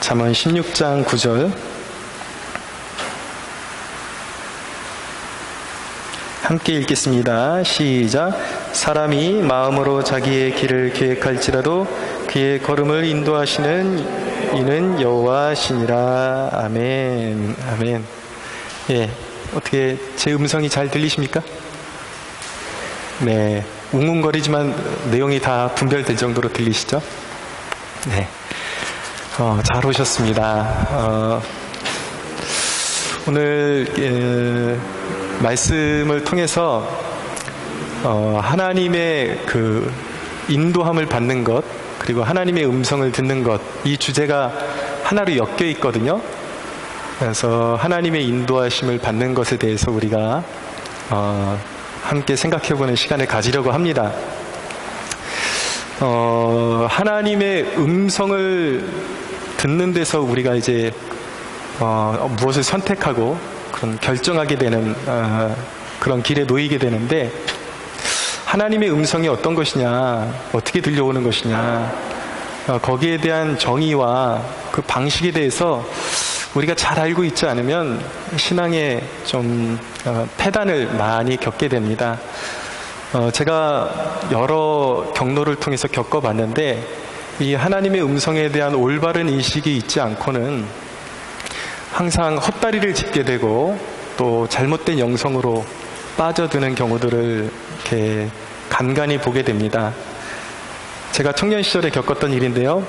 잠언 16장 9절 함께 읽겠습니다. 시작. 사람이 마음으로 자기의 길을 계획할지라도 그의 걸음을 인도하시는 이는 여호와시니라. 아멘. 아멘. 예, 어떻게 제 음성이 잘 들리십니까? 네, 웅웅거리지만 내용이 다 분별될 정도로 들리시죠? 네, 잘 오셨습니다. 오늘 말씀을 통해서 하나님의 그 인도함을 받는 것, 그리고 하나님의 음성을 듣는 것, 이 주제가 하나로 엮여 있거든요. 그래서 하나님의 인도하심을 받는 것에 대해서 우리가 함께 생각해보는 시간을 가지려고 합니다. 하나님의 음성을 듣는 데서 우리가 이제 무엇을 선택하고 그런 결정하게 되는 그런 길에 놓이게 되는데, 하나님의 음성이 어떤 것이냐, 어떻게 들려오는 것이냐, 거기에 대한 정의와 그 방식에 대해서 우리가 잘 알고 있지 않으면 신앙에 좀 패단을 많이 겪게 됩니다. 제가 여러 경로를 통해서 겪어봤는데, 이 하나님의 음성에 대한 올바른 인식이 있지 않고는 항상 헛다리를 짚게 되고 또 잘못된 영성으로 빠져드는 경우들을 이렇게 간간히 보게 됩니다. 제가 청년 시절에 겪었던 일인데요.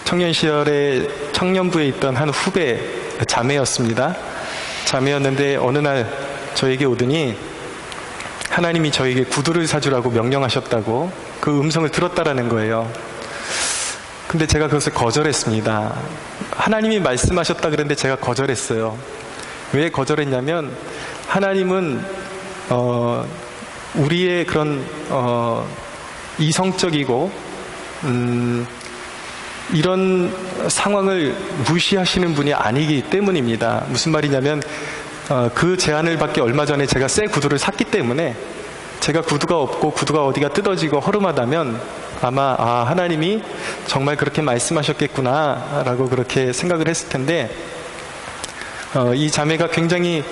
청년 시절에 청년부에 있던 한 후배 자매였습니다. 자매였는데 어느 날 저에게 오더니 하나님이 저에게 구두를 사주라고 명령하셨다고 그 음성을 들었다라는 거예요. 근데 제가 그것을 거절했습니다. 하나님이 말씀하셨다 그랬는데 제가 거절했어요. 왜 거절했냐면, 하나님은 우리의 그런 이성적이고 이런 상황을 무시하시는 분이 아니기 때문입니다. 무슨 말이냐면, 그 제안을 받기 얼마 전에 제가 새 구두를 샀기 때문에, 제가 구두가 없고 구두가 어디가 뜯어지고 허름하다면 아마 하나님이 정말 그렇게 말씀하셨겠구나 라고 그렇게 생각을 했을 텐데, 이 자매가 굉장히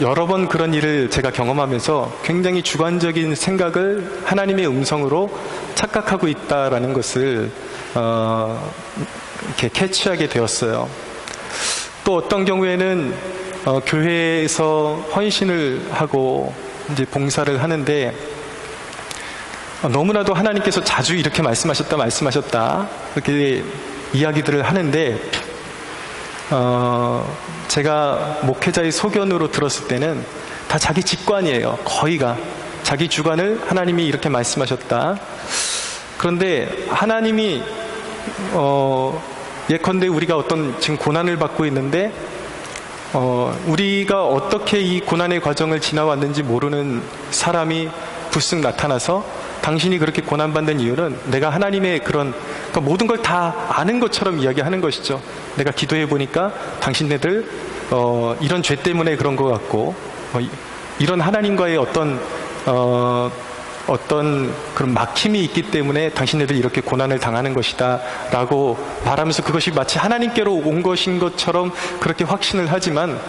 여러 번 그런 일을 제가 경험하면서 굉장히 주관적인 생각을 하나님의 음성으로 착각하고 있다라는 것을 이렇게 캐치하게 되었어요. 또 어떤 경우에는 교회에서 헌신을 하고 이제 봉사를 하는데, 너무나도 하나님께서 자주 이렇게 말씀하셨다 이렇게 이야기들을 하는데, 제가 목회자의 소견으로 들었을 때는 다 자기 직관이에요. 거의가 자기 주관을 하나님이 이렇게 말씀하셨다. 그런데 하나님이 예컨대 우리가 어떤 지금 고난을 받고 있는데, 우리가 어떻게 이 고난의 과정을 지나왔는지 모르는 사람이 불쑥 나타나서 당신이 그렇게 고난받는 이유는 내가 하나님의 그러니까 모든 걸 다 아는 것처럼 이야기하는 것이죠. 내가 기도해 보니까 당신네들 이런 죄 때문에 그런 것 같고, 이런 하나님과의 어떤 그런 막힘이 있기 때문에 당신네들 이렇게 고난을 당하는 것이다 라고 말하면서, 그것이 마치 하나님께로 온 것인 것처럼 그렇게 확신을 하지만,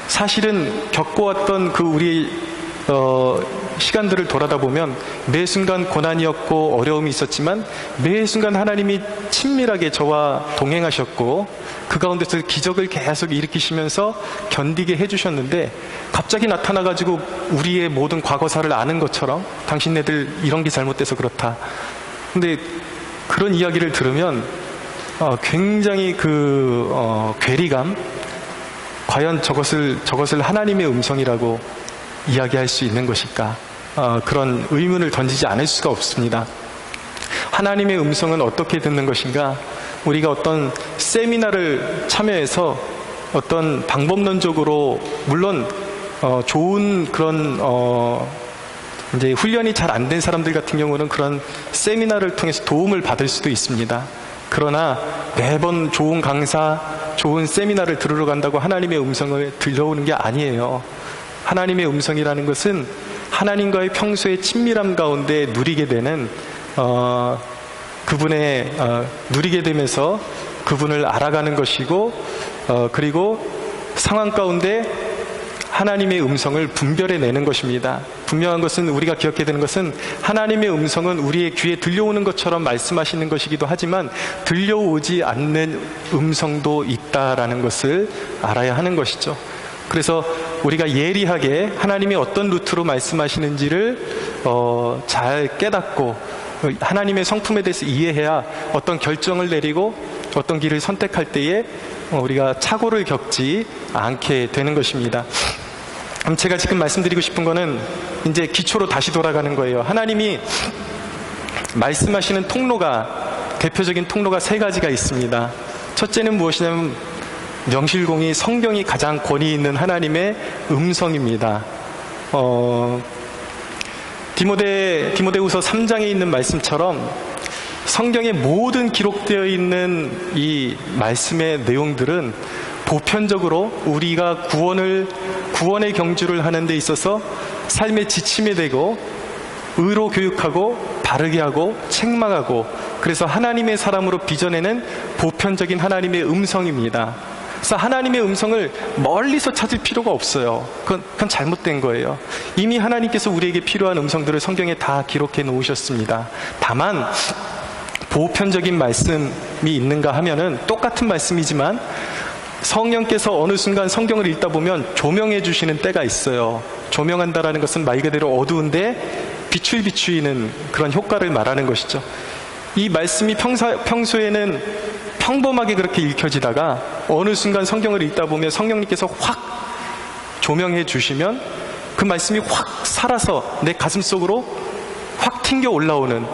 사실은 겪어왔던 그 우리 시간들을 돌아다 보면 매 순간 고난이었고 어려움이 있었지만, 매 순간 하나님이 친밀하게 저와 동행하셨고 그 가운데서 기적을 계속 일으키시면서 견디게 해주셨는데, 갑자기 나타나가지고 우리의 모든 과거사를 아는 것처럼 당신네들 이런 게 잘못돼서 그렇다. 근데 그런 이야기를 들으면 굉장히 괴리감, 과연 저것을 하나님의 음성이라고 이야기할 수 있는 것일까? 그런 의문을 던지지 않을 수가 없습니다. 하나님의 음성은 어떻게 듣는 것인가? 우리가 어떤 세미나를 참여해서 어떤 방법론적으로, 물론 좋은 그런 이제 훈련이 잘 안 된 사람들 같은 경우는 그런 세미나를 통해서 도움을 받을 수도 있습니다. 그러나 매번 좋은 강사, 좋은 세미나를 들으러 간다고 하나님의 음성을 들려오는 게 아니에요. 하나님의 음성이라는 것은 하나님과의 평소의 친밀함 가운데 누리게 되는 그분의 누리게 되면서 그분을 알아가는 것이고, 그리고 상황 가운데 하나님의 음성을 분별해내는 것입니다. 분명한 것은, 우리가 기억해야 되는 것은, 하나님의 음성은 우리의 귀에 들려오는 것처럼 말씀하시는 것이기도 하지만 들려오지 않는 음성도 있다라는 것을 알아야 하는 것이죠. 그래서 우리가 예리하게 하나님이 어떤 루트로 말씀하시는지를 잘 깨닫고 하나님의 성품에 대해서 이해해야 어떤 결정을 내리고 어떤 길을 선택할 때에 우리가 착오를 겪지 않게 되는 것입니다. 제가 지금 말씀드리고 싶은 거는 이제 기초로 다시 돌아가는 거예요. 하나님이 말씀하시는 통로가, 대표적인 통로가 세 가지가 있습니다. 첫째는 무엇이냐면 명실공히 성경이 가장 권위 있는 하나님의 음성입니다. 디모데후서 3장에 있는 말씀처럼 성경에 모든 기록되어 있는 이 말씀의 내용들은 보편적으로 우리가 구원의 경주를 하는 데 있어서 삶의 지침이 되고 의로 교육하고 바르게 하고 책망하고, 그래서 하나님의 사람으로 빚어내는 보편적인 하나님의 음성입니다. 그래서 하나님의 음성을 멀리서 찾을 필요가 없어요. 그건 잘못된 거예요. 이미 하나님께서 우리에게 필요한 음성들을 성경에 다 기록해 놓으셨습니다. 다만 보편적인 말씀이 있는가 하면은 똑같은 말씀이지만 성령께서 어느 순간 성경을 읽다 보면 조명해 주시는 때가 있어요. 조명한다라는 것은 말 그대로 어두운데 빛을 비추이는 그런 효과를 말하는 것이죠. 이 말씀이 평소에는 평범하게 그렇게 읽혀지다가 어느 순간 성경을 읽다 보면 성령님께서 확 조명해 주시면 그 말씀이 확 살아서 내 가슴 속으로 확 튕겨 올라오는,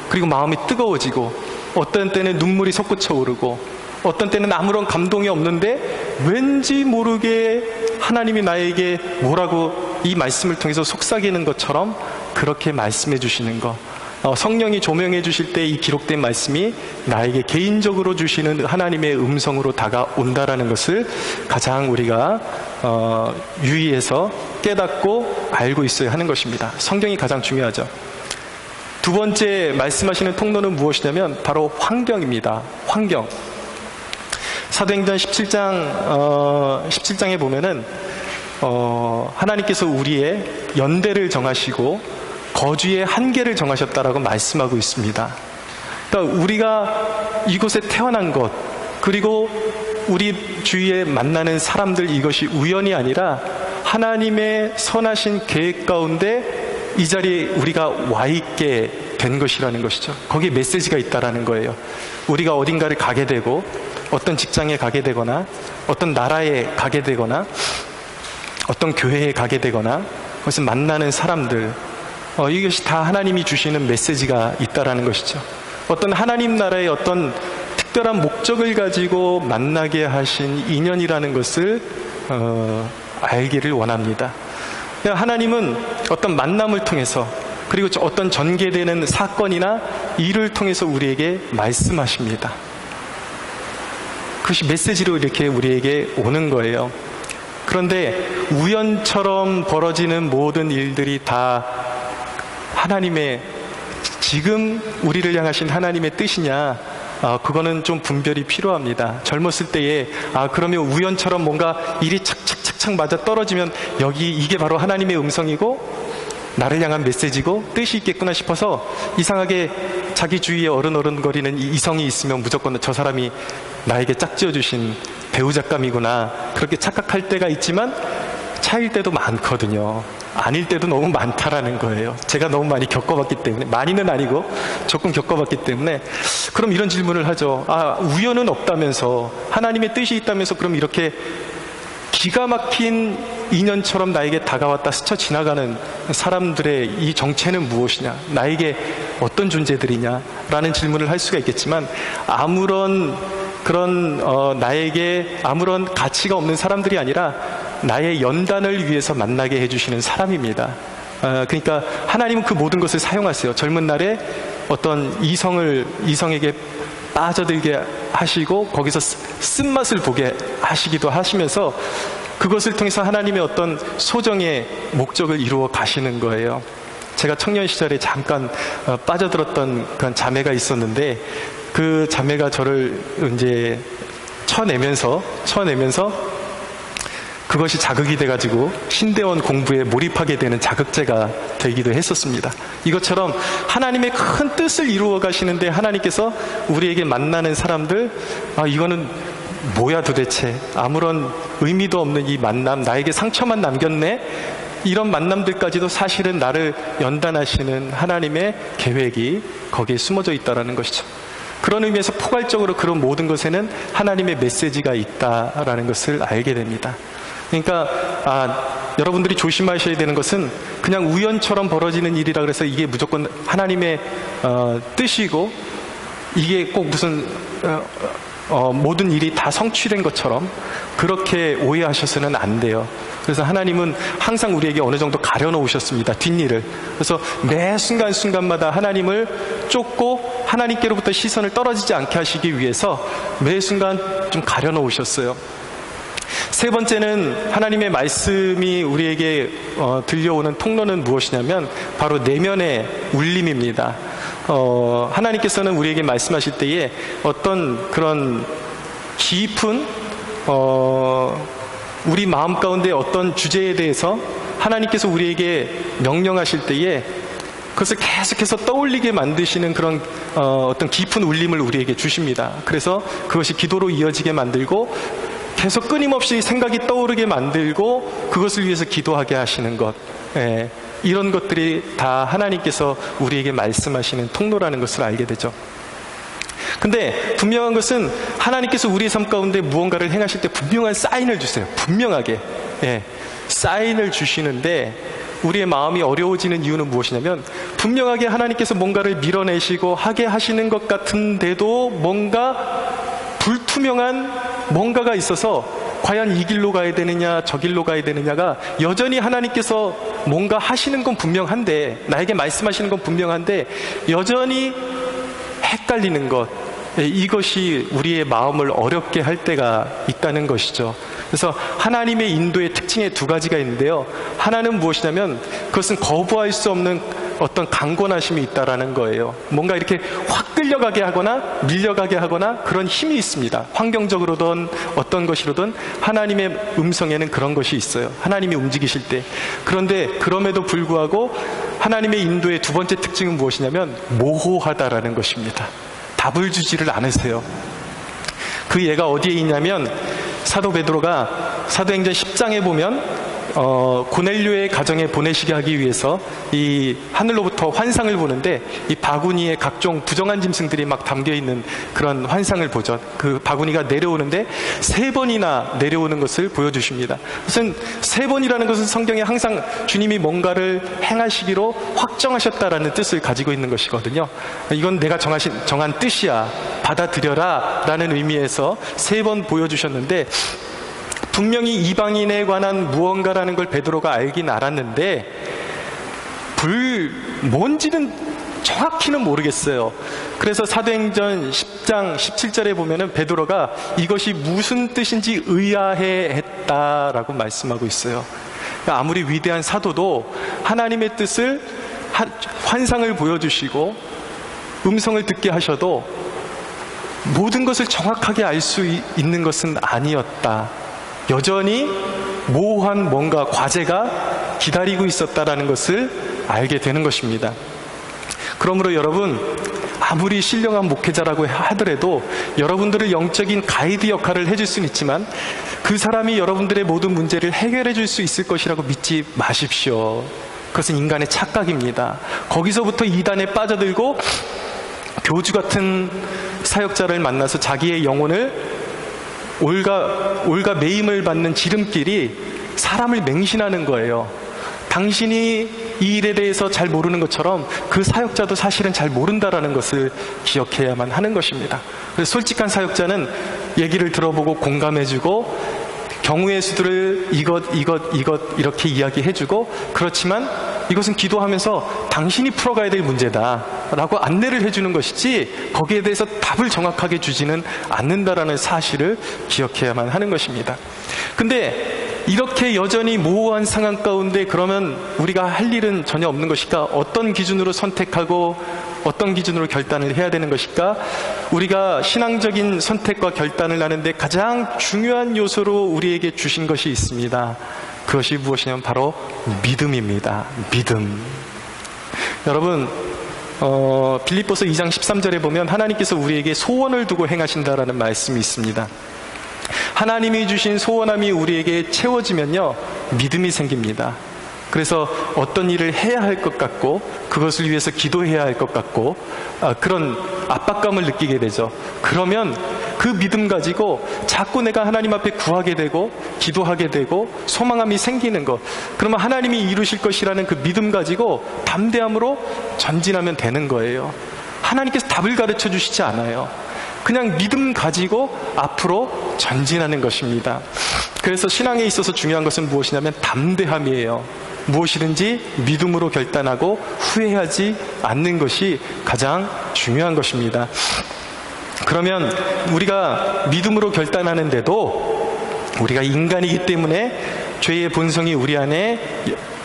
그리고 마음이 뜨거워지고, 어떤 때는 눈물이 솟구쳐 오르고, 어떤 때는 아무런 감동이 없는데 왠지 모르게 하나님이 나에게 뭐라고 이 말씀을 통해서 속삭이는 것처럼 그렇게 말씀해 주시는 것, 성령이 조명해 주실 때 이 기록된 말씀이 나에게 개인적으로 주시는 하나님의 음성으로 다가온다라는 것을 가장 우리가 유의해서 깨닫고 알고 있어야 하는 것입니다. 성경이 가장 중요하죠. 두 번째 말씀하시는 통로는 무엇이냐면 바로 환경입니다. 환경. 사도행전 17장에 보면은 하나님께서 우리의 연대를 정하시고 거주의 한계를 정하셨다라고 말씀하고 있습니다. 그러니까 우리가 이곳에 태어난 것, 그리고 우리 주위에 만나는 사람들, 이것이 우연이 아니라 하나님의 선하신 계획 가운데 이 자리에 우리가 와 있게 된 것이라는 것이죠. 거기에 메시지가 있다라는 거예요. 우리가 어딘가를 가게 되고, 어떤 직장에 가게 되거나, 어떤 나라에 가게 되거나, 어떤 교회에 가게 되거나, 그것을 만나는 사람들, 이것이 다 하나님이 주시는 메시지가 있다라는 것이죠. 어떤 하나님 나라의 어떤 특별한 목적을 가지고 만나게 하신 인연이라는 것을 알기를 원합니다. 하나님은 어떤 만남을 통해서, 그리고 어떤 전개되는 사건이나 일을 통해서 우리에게 말씀하십니다. 그것이 메시지로 이렇게 우리에게 오는 거예요. 그런데 우연처럼 벌어지는 모든 일들이 다 하나님의, 지금 우리를 향하신 하나님의 뜻이냐, 그거는 좀 분별이 필요합니다. 젊었을 때에 그러면 우연처럼 뭔가 일이 착착착착 맞아 떨어지면 이게 바로 하나님의 음성이고 나를 향한 메시지고 뜻이 있겠구나 싶어서 이상하게 자기 주위에 어른거리는 이성이 있으면 무조건 저 사람이 나에게 짝지어주신 배우작감이구나, 그렇게 착각할 때가 있지만 차일 때도 많거든요. 아닐 때도 너무 많다라는 거예요. 제가 너무 많이 겪어봤기 때문에, 많이는 아니고 조금 겪어봤기 때문에. 그럼 이런 질문을 하죠. 우연은 없다면서, 하나님의 뜻이 있다면서, 그럼 이렇게 기가 막힌 인연처럼 나에게 다가왔다 스쳐 지나가는 사람들의 이 정체는 무엇이냐, 나에게 어떤 존재들이냐 라는 질문을 할 수가 있겠지만, 아무런 그런 나에게 아무런 가치가 없는 사람들이 아니라 나의 연단을 위해서 만나게 해주시는 사람입니다. 그러니까 하나님은 그 모든 것을 사용하세요. 젊은 날에 어떤 이성에게 빠져들게 하시고 거기서 쓴맛을 보게 하시기도 하시면서 그것을 통해서 하나님의 어떤 소정의 목적을 이루어 가시는 거예요. 제가 청년 시절에 잠깐 빠져들었던 그런 자매가 있었는데, 그 자매가 저를 이제 쳐내면서 그것이 자극이 돼가지고 신대원 공부에 몰입하게 되는 자극제가 되기도 했었습니다. 이것처럼 하나님의 큰 뜻을 이루어 가시는데 하나님께서 우리에게 만나는 사람들, 이거는 뭐야 도대체, 아무런 의미도 없는 이 만남, 나에게 상처만 남겼네, 이런 만남들까지도 사실은 나를 연단하시는 하나님의 계획이 거기에 숨어져 있다는 것이죠. 그런 의미에서 포괄적으로 그런 모든 것에는 하나님의 메시지가 있다라는 것을 알게 됩니다. 그러니까 여러분들이 조심하셔야 되는 것은 그냥 우연처럼 벌어지는 일이라 그래서 이게 무조건 하나님의 뜻이고 이게 꼭 무슨 모든 일이 다 성취된 것처럼 그렇게 오해하셔서는 안 돼요. 그래서 하나님은 항상 우리에게 어느 정도 가려놓으셨습니다, 뒷일을. 그래서 매 순간순간마다 하나님을 쫓고 하나님께로부터 시선을 떨어지지 않게 하시기 위해서 매 순간 좀 가려놓으셨어요. 세 번째는 하나님의 말씀이 우리에게 들려오는 통로는 무엇이냐면 바로 내면의 울림입니다. 하나님께서는 우리에게 말씀하실 때에 어떤 그런 깊은 우리 마음 가운데 어떤 주제에 대해서 하나님께서 우리에게 명령하실 때에 그것을 계속해서 떠올리게 만드시는 그런 어떤 깊은 울림을 우리에게 주십니다. 그래서 그것이 기도로 이어지게 만들고 계속 끊임없이 생각이 떠오르게 만들고 그것을 위해서 기도하게 하시는 것, 이런 것들이 다 하나님께서 우리에게 말씀하시는 통로라는 것을 알게 되죠. 근데 분명한 것은 하나님께서 우리의 삶 가운데 무언가를 행하실 때 분명한 사인을 주세요. 분명하게 사인을 주시는데 우리의 마음이 어려워지는 이유는 무엇이냐면 분명하게 하나님께서 뭔가를 밀어내시고 하게 하시는 것 같은데도 뭔가 불투명한 뭔가가 있어서 과연 이 길로 가야 되느냐 저 길로 가야 되느냐가 여전히 하나님께서 뭔가 하시는 건 분명한데, 나에게 말씀하시는 건 분명한데 여전히 헷갈리는 것, 이것이 우리의 마음을 어렵게 할 때가 있다는 것이죠. 그래서 하나님의 인도의 특징에 두 가지가 있는데요, 하나는 무엇이냐면 그것은 거부할 수 없는 어떤 강권하심이 있다라는 거예요. 뭔가 이렇게 확 끌려가게 하거나 밀려가게 하거나 그런 힘이 있습니다. 환경적으로든 어떤 것이로든 하나님의 음성에는 그런 것이 있어요, 하나님이 움직이실 때. 그런데 그럼에도 불구하고 하나님의 인도의 두 번째 특징은 무엇이냐면 모호하다라는 것입니다. 답을 주지를 않으세요. 그 예가 어디에 있냐면 사도 베드로가 사도행전 10장에 보면 고넬료의 가정에 보내시게 하기 위해서 이 하늘로부터 환상을 보는데 이 바구니에 각종 부정한 짐승들이 막 담겨있는 그런 환상을 보죠. 그 바구니가 내려오는데 3번이나 내려오는 것을 보여주십니다. 무슨 3번이라는 것은 성경에 항상 주님이 뭔가를 행하시기로 확정하셨다라는 뜻을 가지고 있는 것이거든요. 이건 내가 정한 뜻이야, 받아들여라 라는 의미에서 3번 보여주셨는데, 분명히 이방인에 관한 무언가라는 걸 베드로가 알긴 알았는데 뭔지는 정확히는 모르겠어요. 그래서 사도행전 10장 17절에 보면은 베드로가 이것이 무슨 뜻인지 의아해했다라고 말씀하고 있어요. 그러니까 아무리 위대한 사도도 하나님의 뜻을 환상을 보여주시고 음성을 듣게 하셔도 모든 것을 정확하게 알 수 있는 것은 아니었다. 여전히 모호한 뭔가 과제가 기다리고 있었다라는 것을 알게 되는 것입니다. 그러므로 여러분, 아무리 신령한 목회자라고 하더라도 여러분들을 영적인 가이드 역할을 해줄 수는 있지만 그 사람이 여러분들의 모든 문제를 해결해 줄 수 있을 것이라고 믿지 마십시오. 그것은 인간의 착각입니다. 거기서부터 이단에 빠져들고 교주 같은 사역자를 만나서 자기의 영혼을 올가 매임을 받는 지름길이 사람을 맹신하는 거예요. 당신이 이 일에 대해서 잘 모르는 것처럼 그 사역자도 사실은 잘 모른다라는 것을 기억해야만 하는 것입니다. 그래서 솔직한 사역자는 얘기를 들어보고 공감해주고 경우의 수들을 이것 이렇게 이야기해주고, 그렇지만 이것은 기도하면서 당신이 풀어가야 될 문제다 라고 안내를 해주는 것이지 거기에 대해서 답을 정확하게 주지는 않는다라는 사실을 기억해야만 하는 것입니다. 근데 이렇게 여전히 모호한 상황 가운데 그러면 우리가 할 일은 전혀 없는 것일까? 어떤 기준으로 선택하고 어떤 기준으로 결단을 해야 되는 것일까? 우리가 신앙적인 선택과 결단을 하는데 가장 중요한 요소로 우리에게 주신 것이 있습니다. 그것이 무엇이냐면 바로 믿음입니다. 믿음. 여러분, 빌립보서 2장 13절에 보면 하나님께서 우리에게 소원을 두고 행하신다라는 말씀이 있습니다. 하나님이 주신 소원함이 우리에게 채워지면요, 믿음이 생깁니다. 그래서 어떤 일을 해야 할 것 같고 그것을 위해서 기도해야 할 것 같고 그런 압박감을 느끼게 되죠. 그러면 그 믿음 가지고 자꾸 내가 하나님 앞에 구하게 되고 기도하게 되고 소망함이 생기는 것, 그러면 하나님이 이루실 것이라는 그 믿음 가지고 담대함으로 전진하면 되는 거예요. 하나님께서 답을 가르쳐 주시지 않아요. 그냥 믿음 가지고 앞으로 전진하는 것입니다. 그래서 신앙에 있어서 중요한 것은 무엇이냐면 담대함이에요. 무엇이든지 믿음으로 결단하고 후회하지 않는 것이 가장 중요한 것입니다. 그러면 우리가 믿음으로 결단하는데도 우리가 인간이기 때문에 죄의 본성이 우리 안에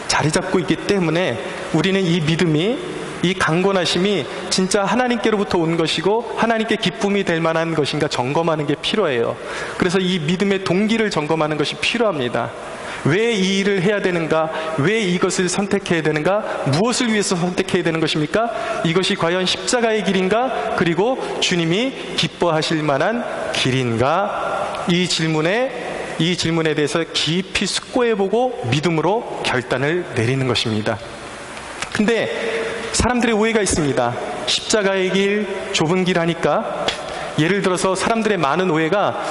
자리 잡고 있기 때문에 우리는 이 믿음이, 이 강건하심이 진짜 하나님께로부터 온 것이고 하나님께 기쁨이 될 만한 것인가 점검하는 게 필요해요. 그래서 이 믿음의 동기를 점검하는 것이 필요합니다. 왜 이 일을 해야 되는가? 왜 이것을 선택해야 되는가? 무엇을 위해서 선택해야 되는 것입니까? 이것이 과연 십자가의 길인가? 그리고 주님이 기뻐하실 만한 길인가? 이 질문에 대해서 깊이 숙고해보고 믿음으로 결단을 내리는 것입니다. 근데 사람들의 오해가 있습니다. 십자가의 길, 좁은 길 하니까, 예를 들어서 사람들의 많은 오해가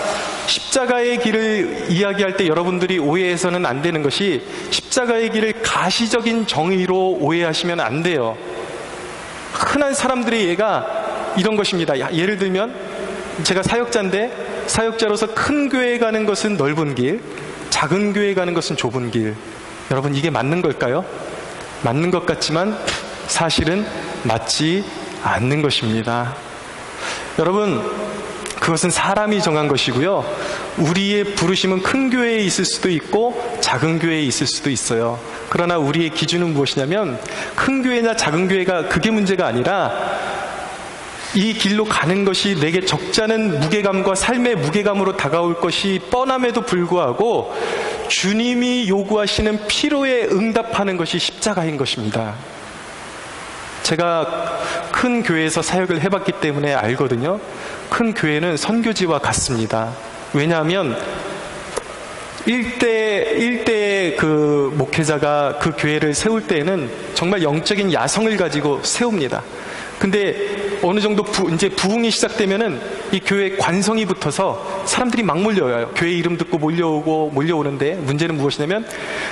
십자가의 길을 이야기할 때 여러분들이 오해해서는 안 되는 것이, 십자가의 길을 가시적인 정의로 오해하시면 안 돼요. 흔한 사람들의 예가 이런 것입니다. 예를 들면 제가 사역자인데 사역자로서 큰 교회에 가는 것은 넓은 길, 작은 교회에 가는 것은 좁은 길. 여러분, 이게 맞는 걸까요? 맞는 것 같지만 사실은 맞지 않는 것입니다. 여러분, 그것은 사람이 정한 것이고요. 우리의 부르심은 큰 교회에 있을 수도 있고 작은 교회에 있을 수도 있어요. 그러나 우리의 기준은 무엇이냐면 큰 교회나 작은 교회가 그게 문제가 아니라 이 길로 가는 것이 내게 적지 않은 무게감과 삶의 무게감으로 다가올 것이 뻔함에도 불구하고 주님이 요구하시는 필요에 응답하는 것이 십자가인 것입니다. 제가 큰 교회에서 사역을 해봤기 때문에 알거든요. 큰 교회는 선교지와 같습니다. 왜냐하면 일대의 그 목회자가 그 교회를 세울 때에는 정말 영적인 야성을 가지고 세웁니다. 근데 어느 정도 이제 부흥이 시작되면은 이 교회에 관성이 붙어서 사람들이 막 몰려와요. 교회 이름 듣고 몰려오는데 문제는 무엇이냐면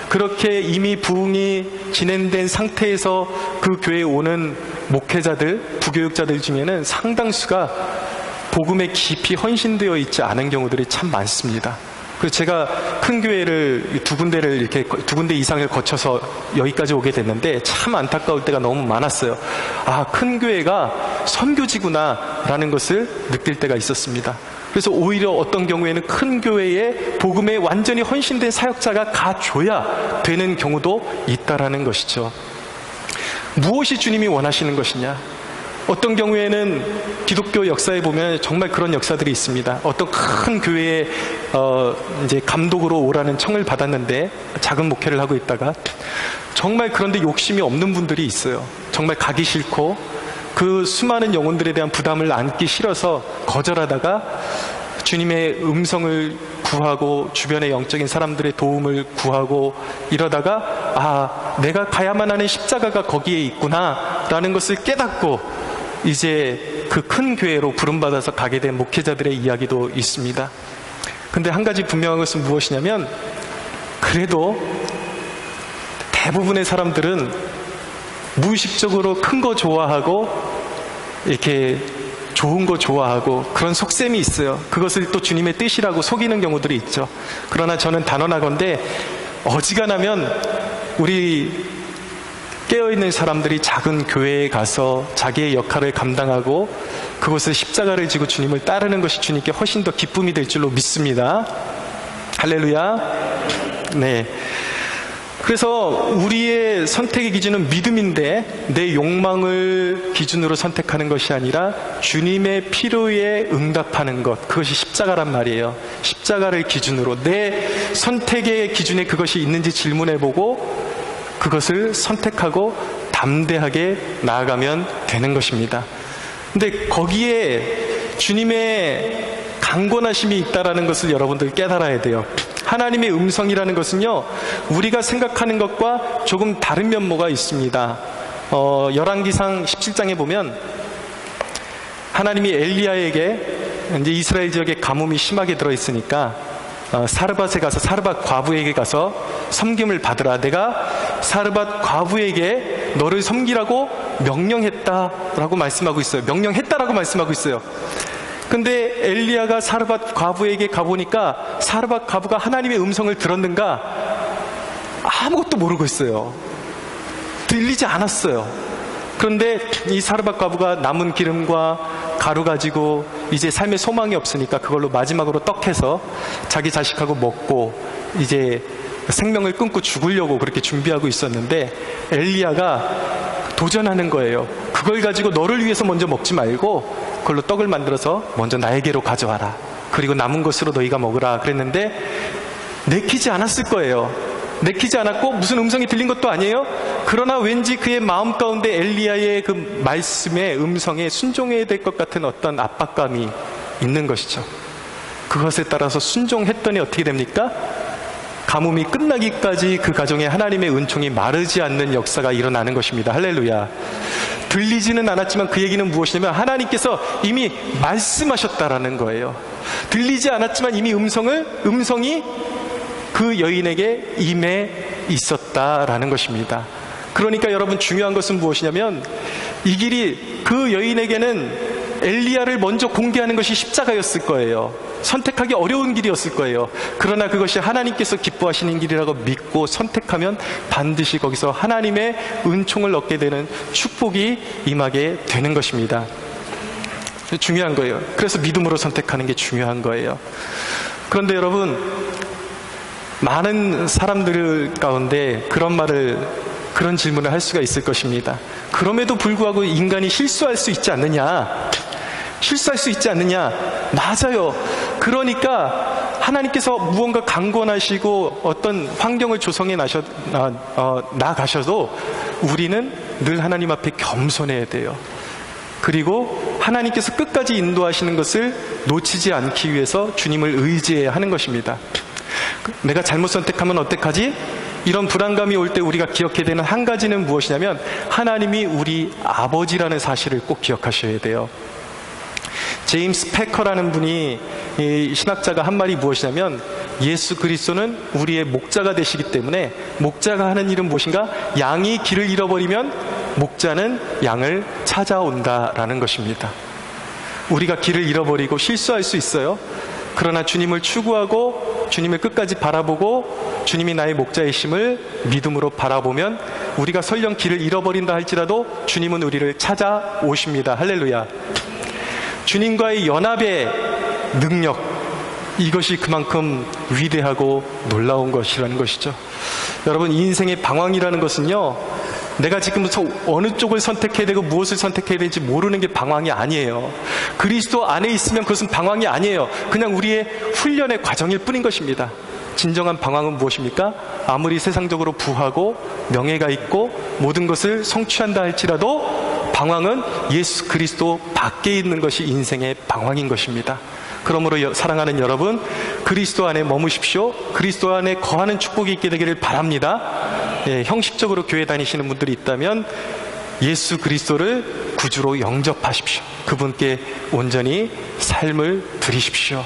그렇게 이미 부흥이 진행된 상태에서 그 교회에 오는 목회자들, 부교육자들 중에는 상당수가 복음에 깊이 헌신되어 있지 않은 경우들이 참 많습니다. 그래서 제가 큰 교회를 두 군데 이상을 거쳐서 여기까지 오게 됐는데 참 안타까울 때가 너무 많았어요. 아, 큰 교회가 선교지구나 라는 것을 느낄 때가 있었습니다. 그래서 오히려 어떤 경우에는 큰 교회에 복음에 완전히 헌신된 사역자가 가줘야 되는 경우도 있다라는 것이죠. 무엇이 주님이 원하시는 것이냐? 어떤 경우에는 기독교 역사에 보면 정말 그런 역사들이 있습니다. 어떤 큰 교회에 이제 감독으로 오라는 청을 받았는데 작은 목회를 하고 있다가 정말 그런데 욕심이 없는 분들이 있어요. 정말 가기 싫고 그 수많은 영혼들에 대한 부담을 안기 싫어서 거절하다가 주님의 음성을 구하고 주변의 영적인 사람들의 도움을 구하고 이러다가 아, 내가 가야만 하는 십자가가 거기에 있구나 라는 것을 깨닫고 이제 그 큰 교회로 부름받아서 가게 된 목회자들의 이야기도 있습니다. 근데 한 가지 분명한 것은 무엇이냐면 그래도 대부분의 사람들은 무의식적으로 큰 거 좋아하고 이렇게 좋은 거 좋아하고 그런 속셈이 있어요. 그것을 또 주님의 뜻이라고 속이는 경우들이 있죠. 그러나 저는 단언하건대 어지간하면 우리 깨어있는 사람들이 작은 교회에 가서 자기의 역할을 감당하고 그곳에 십자가를 지고 주님을 따르는 것이 주님께 훨씬 더 기쁨이 될 줄로 믿습니다. 할렐루야. 네. 그래서 우리의 선택의 기준은 믿음인데 내 욕망을 기준으로 선택하는 것이 아니라 주님의 필요에 응답하는 것, 그것이 십자가란 말이에요. 십자가를 기준으로 내 선택의 기준에 그것이 있는지 질문해보고 그것을 선택하고 담대하게 나아가면 되는 것입니다. 근데 거기에 주님의 강권하심이 있다는 것을 여러분들 깨달아야 돼요. 하나님의 음성이라는 것은요, 우리가 생각하는 것과 조금 다른 면모가 있습니다. 열왕기상 17장에 보면 하나님이 엘리야에게 이제 이스라엘 지역에 가뭄이 심하게 들어있으니까 사르밧에 가서 사르밧 과부에게 가서 섬김을 받으라. 내가 사르밧 과부에게 너를 섬기라고 명령했다라고 말씀하고 있어요. 명령했다라고 말씀하고 있어요. 근데 엘리야가 사르밧 과부에게 가보니까 사르밧 과부가 하나님의 음성을 들었는가? 아무것도 모르고 있어요. 들리지 않았어요. 그런데 이 사르밧 과부가 남은 기름과 가루 가지고 이제 삶의 소망이 없으니까 그걸로 마지막으로 떡해서 자기 자식하고 먹고 이제 생명을 끊고 죽으려고 그렇게 준비하고 있었는데 엘리야가 도전하는 거예요. 그걸 가지고 너를 위해서 먼저 먹지 말고 그걸로 떡을 만들어서 먼저 나에게로 가져와라. 그리고 남은 것으로 너희가 먹으라. 그랬는데 내키지 않았을 거예요. 내키지 않았고 무슨 음성이 들린 것도 아니에요. 그러나 왠지 그의 마음 가운데 엘리야의 그 말씀의 음성에 순종해야 될 것 같은 어떤 압박감이 있는 것이죠. 그것에 따라서 순종했더니 어떻게 됩니까? 가뭄이 끝나기까지 그 가정에 하나님의 은총이 마르지 않는 역사가 일어나는 것입니다. 할렐루야. 들리지는 않았지만 그 얘기는 무엇이냐면 하나님께서 이미 말씀하셨다라는 거예요. 들리지 않았지만 이미 음성이 그 여인에게 임해 있었다라는 것입니다. 그러니까 여러분 중요한 것은 무엇이냐면 이 길이 그 여인에게는 엘리야를 먼저 공개하는 것이 십자가였을 거예요. 선택하기 어려운 길이었을 거예요. 그러나 그것이 하나님께서 기뻐하시는 길이라고 믿고 선택하면 반드시 거기서 하나님의 은총을 얻게 되는 축복이 임하게 되는 것입니다. 중요한 거예요. 그래서 믿음으로 선택하는 게 중요한 거예요. 그런데 여러분, 많은 사람들 가운데 그런 질문을 할 수가 있을 것입니다. 그럼에도 불구하고 인간이 실수할 수 있지 않느냐? 실수할 수 있지 않느냐? 맞아요. 그러니까 하나님께서 무언가 강권하시고 어떤 환경을 조성해 나가셔도 우리는 늘 하나님 앞에 겸손해야 돼요. 그리고 하나님께서 끝까지 인도하시는 것을 놓치지 않기 위해서 주님을 의지해야 하는 것입니다. 내가 잘못 선택하면 어떡하지? 이런 불안감이 올 때 우리가 기억해야 되는 한 가지는 무엇이냐면 하나님이 우리 아버지라는 사실을 꼭 기억하셔야 돼요. 제임스 패커라는 분이 신학자가 한 말이 무엇이냐면 예수 그리스도는 우리의 목자가 되시기 때문에 목자가 하는 일은 무엇인가? 양이 길을 잃어버리면 목자는 양을 찾아온다라는 것입니다. 우리가 길을 잃어버리고 실수할 수 있어요. 그러나 주님을 추구하고 주님을 끝까지 바라보고 주님이 나의 목자이심을 믿음으로 바라보면 우리가 설령 길을 잃어버린다 할지라도 주님은 우리를 찾아오십니다. 할렐루야. 주님과의 연합의 능력, 이것이 그만큼 위대하고 놀라운 것이라는 것이죠. 여러분, 인생의 방황이라는 것은요, 내가 지금부터 어느 쪽을 선택해야 되고 무엇을 선택해야 되는지 모르는 게 방황이 아니에요. 그리스도 안에 있으면 그것은 방황이 아니에요. 그냥 우리의 훈련의 과정일 뿐인 것입니다. 진정한 방황은 무엇입니까? 아무리 세상적으로 부하고 명예가 있고 모든 것을 성취한다 할지라도 방황은 예수 그리스도 밖에 있는 것이 인생의 방황인 것입니다. 그러므로 사랑하는 여러분, 그리스도 안에 머무십시오. 그리스도 안에 거하는 축복이 있게 되기를 바랍니다. 형식적으로 교회 다니시는 분들이 있다면 예수 그리스도를 구주로 영접하십시오. 그분께 온전히 삶을 드리십시오.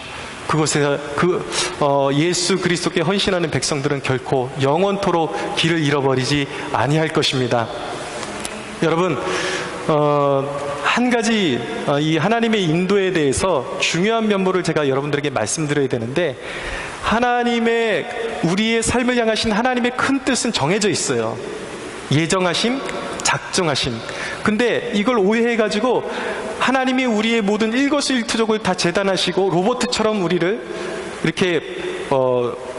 그곳에 예수 그리스도께 헌신하는 백성들은 결코 영원토록 길을 잃어버리지 아니할 것입니다. 여러분, 한 가지 이 하나님의 인도에 대해서 중요한 면모를 제가 여러분들에게 말씀드려야 되는데, 하나님의 우리의 삶을 향하신 하나님의 큰 뜻은 정해져 있어요. 예정하심, 작정하심. 근데 이걸 오해해가지고 하나님이 우리의 모든 일거수일투족을 다 재단하시고 로봇처럼 우리를 이렇게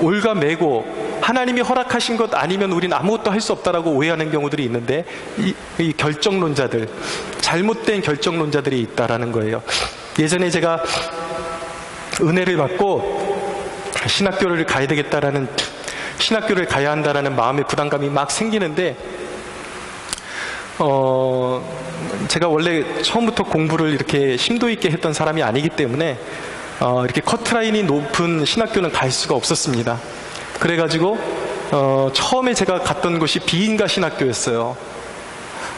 올가매고 하나님이 허락하신 것 아니면 우리는 아무것도 할 수 없다라고 오해하는 경우들이 있는데, 이 결정론자들, 잘못된 결정론자들이 있다라는 거예요. 예전에 제가 은혜를 받고 신학교를 가야 되겠다라는, 신학교를 가야 한다라는 마음의 부담감이 막 생기는데, 제가 원래 처음부터 공부를 이렇게 심도 있게 했던 사람이 아니기 때문에 이렇게 커트라인이 높은 신학교는 갈 수가 없었습니다. 그래가지고 처음에 제가 갔던 곳이 비인가 신학교였어요.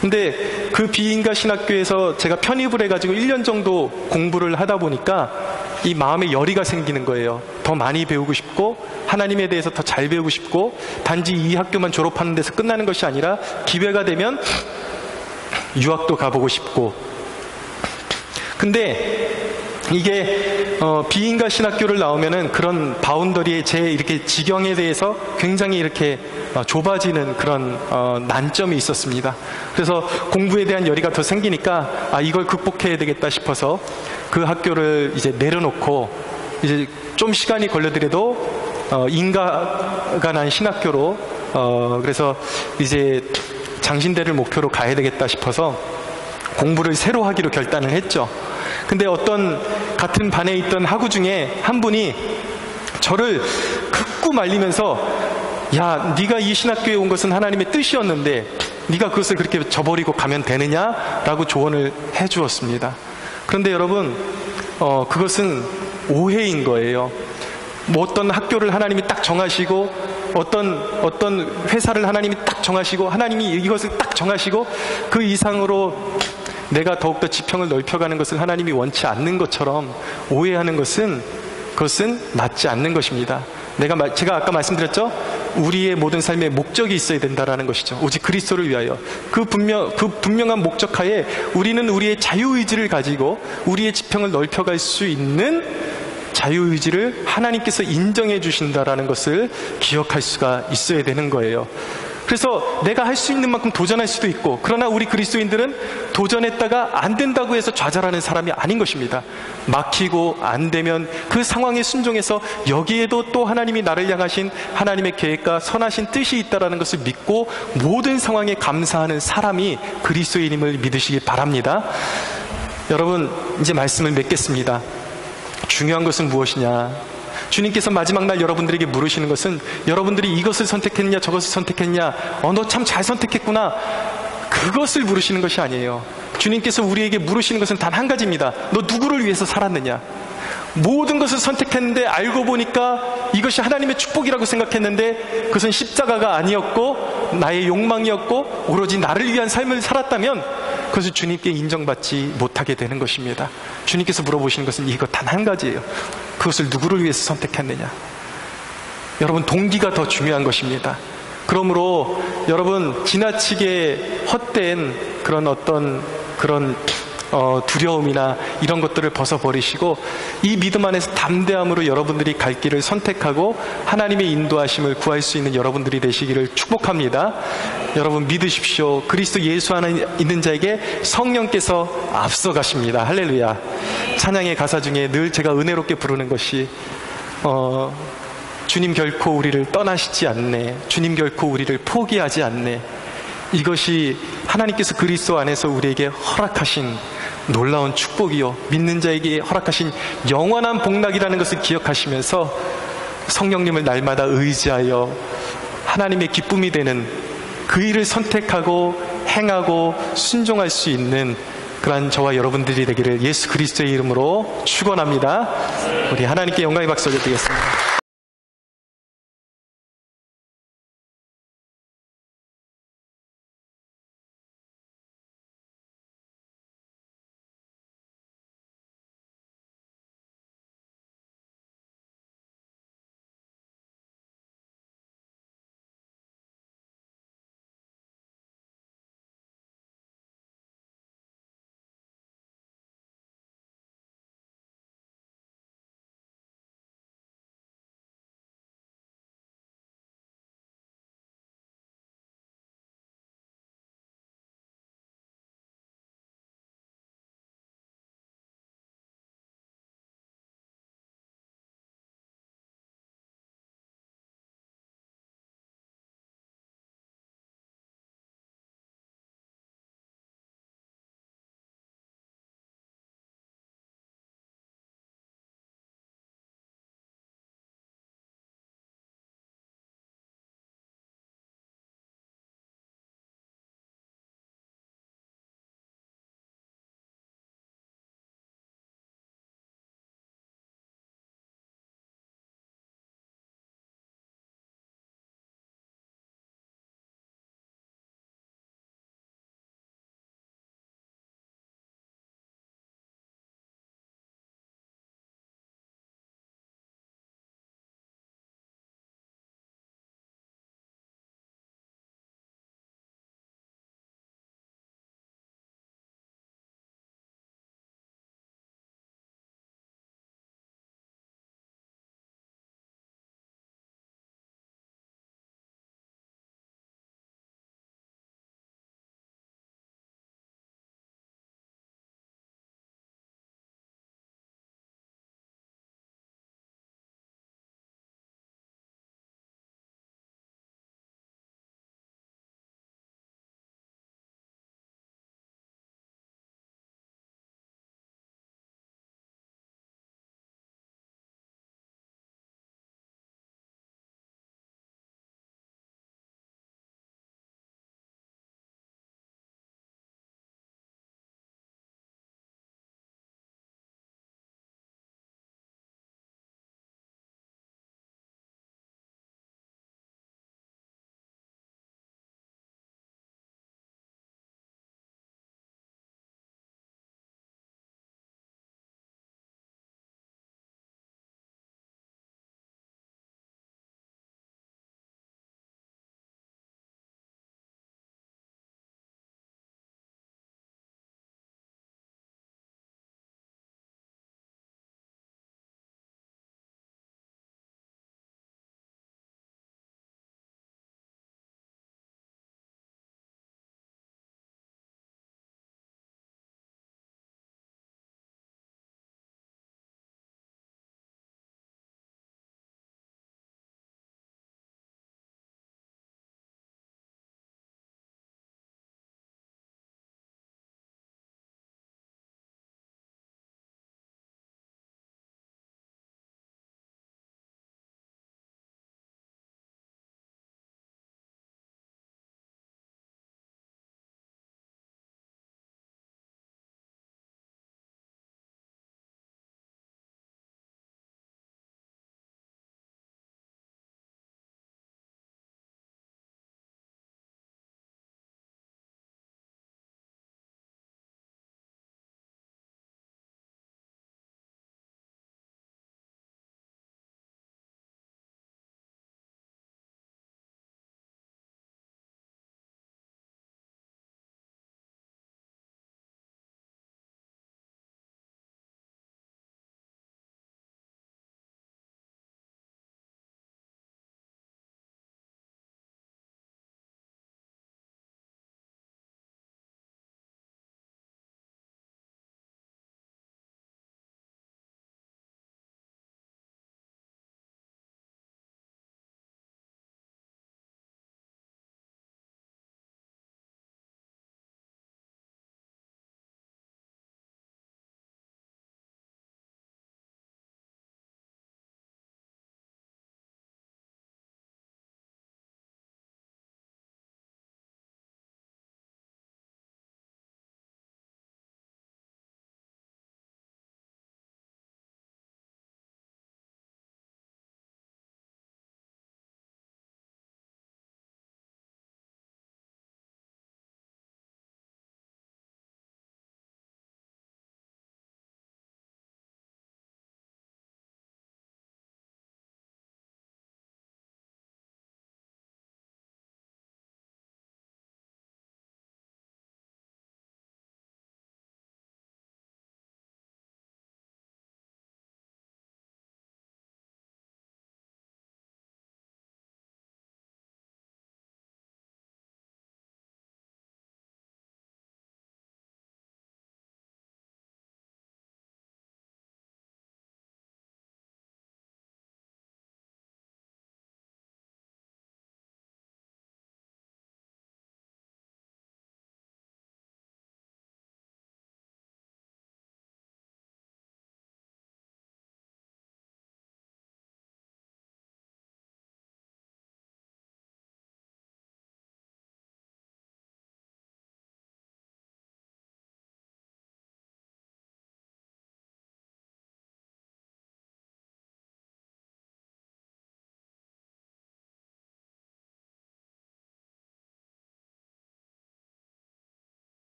근데 그 비인가 신학교에서 제가 편입을 해가지고 1년 정도 공부를 하다 보니까 이 마음에 열의가 생기는 거예요. 더 많이 배우고 싶고, 하나님에 대해서 더 잘 배우고 싶고, 단지 이 학교만 졸업하는 데서 끝나는 것이 아니라 기회가 되면 유학도 가보고 싶고. 근데 이게 비인가 신학교를 나오면은 그런 바운더리에 제 이렇게 지경에 대해서 굉장히 이렇게 좁아지는 그런 난점이 있었습니다. 그래서 공부에 대한 열의가 더 생기니까 이걸 극복해야 되겠다 싶어서 그 학교를 이제 내려놓고, 이제 좀 시간이 걸려더라도 인가가 난 신학교로, 그래서 이제 장신대를 목표로 가야 되겠다 싶어서 공부를 새로 하기로 결단을 했죠. 근데 어떤 같은 반에 있던 학우 중에 한 분이 저를 극구 말리면서, 야, 네가 이 신학교에 온 것은 하나님의 뜻이었는데 네가 그것을 그렇게 저버리고 가면 되느냐라고 조언을 해 주었습니다. 그런데 여러분, 그것은 오해인 거예요. 뭐 어떤 학교를 하나님이 딱 정하시고, 어떤 회사를 하나님이 딱 정하시고, 하나님이 이것을 딱 정하시고, 그 이상으로 내가 더욱더 지평을 넓혀가는 것을 하나님이 원치 않는 것처럼 오해하는 것은, 그것은 맞지 않는 것입니다. 제가 아까 말씀드렸죠? 우리의 모든 삶에 목적이 있어야 된다라는 것이죠. 오직 그리스도를 위하여. 그 분명한 목적하에 우리는 우리의 자유의지를 가지고 우리의 지평을 넓혀갈 수 있는 자유의지를 하나님께서 인정해 주신다라는 것을 기억할 수가 있어야 되는 거예요. 그래서 내가 할 수 있는 만큼 도전할 수도 있고, 그러나 우리 그리스도인들은 도전했다가 안 된다고 해서 좌절하는 사람이 아닌 것입니다. 막히고 안 되면 그 상황에 순종해서 여기에도 또 하나님이 나를 향하신 하나님의 계획과 선하신 뜻이 있다는 것을 믿고 모든 상황에 감사하는 사람이 그리스도인임을 믿으시기 바랍니다. 여러분, 이제 말씀을 맺겠습니다. 중요한 것은 무엇이냐? 주님께서 마지막 날 여러분들에게 물으시는 것은, 여러분들이 이것을 선택했냐 저것을 선택했냐, 너 참 잘 선택했구나, 그것을 물으시는 것이 아니에요. 주님께서 우리에게 물으시는 것은 단 한 가지입니다. 너 누구를 위해서 살았느냐? 모든 것을 선택했는데 알고 보니까 이것이 하나님의 축복이라고 생각했는데 그것은 십자가가 아니었고 나의 욕망이었고 오로지 나를 위한 삶을 살았다면 그것을 주님께 인정받지 못하게 되는 것입니다. 주님께서 물어보시는 것은 이것 단 한 가지예요. 그것을 누구를 위해서 선택했느냐? 여러분, 동기가 더 중요한 것입니다. 그러므로 여러분, 지나치게 헛된 그런 두려움이나 이런 것들을 벗어버리시고 이 믿음 안에서 담대함으로 여러분들이 갈 길을 선택하고 하나님의 인도하심을 구할 수 있는 여러분들이 되시기를 축복합니다. 여러분, 믿으십시오. 그리스도 예수 안에 있는 자에게 성령께서 앞서가십니다. 할렐루야. 찬양의 가사 중에 늘 제가 은혜롭게 부르는 것이 주님 결코 우리를 떠나시지 않네, 주님 결코 우리를 포기하지 않네, 이것이 하나님께서 그리스도 안에서 우리에게 허락하신 놀라운 축복이요, 믿는 자에게 허락하신 영원한 복락이라는 것을 기억하시면서 성령님을 날마다 의지하여 하나님의 기쁨이 되는 그 일을 선택하고 행하고 순종할 수 있는 그러한 저와 여러분들이 되기를 예수 그리스도의 이름으로 축원합니다. 우리 하나님께 영광의 박수 올려드리겠습니다.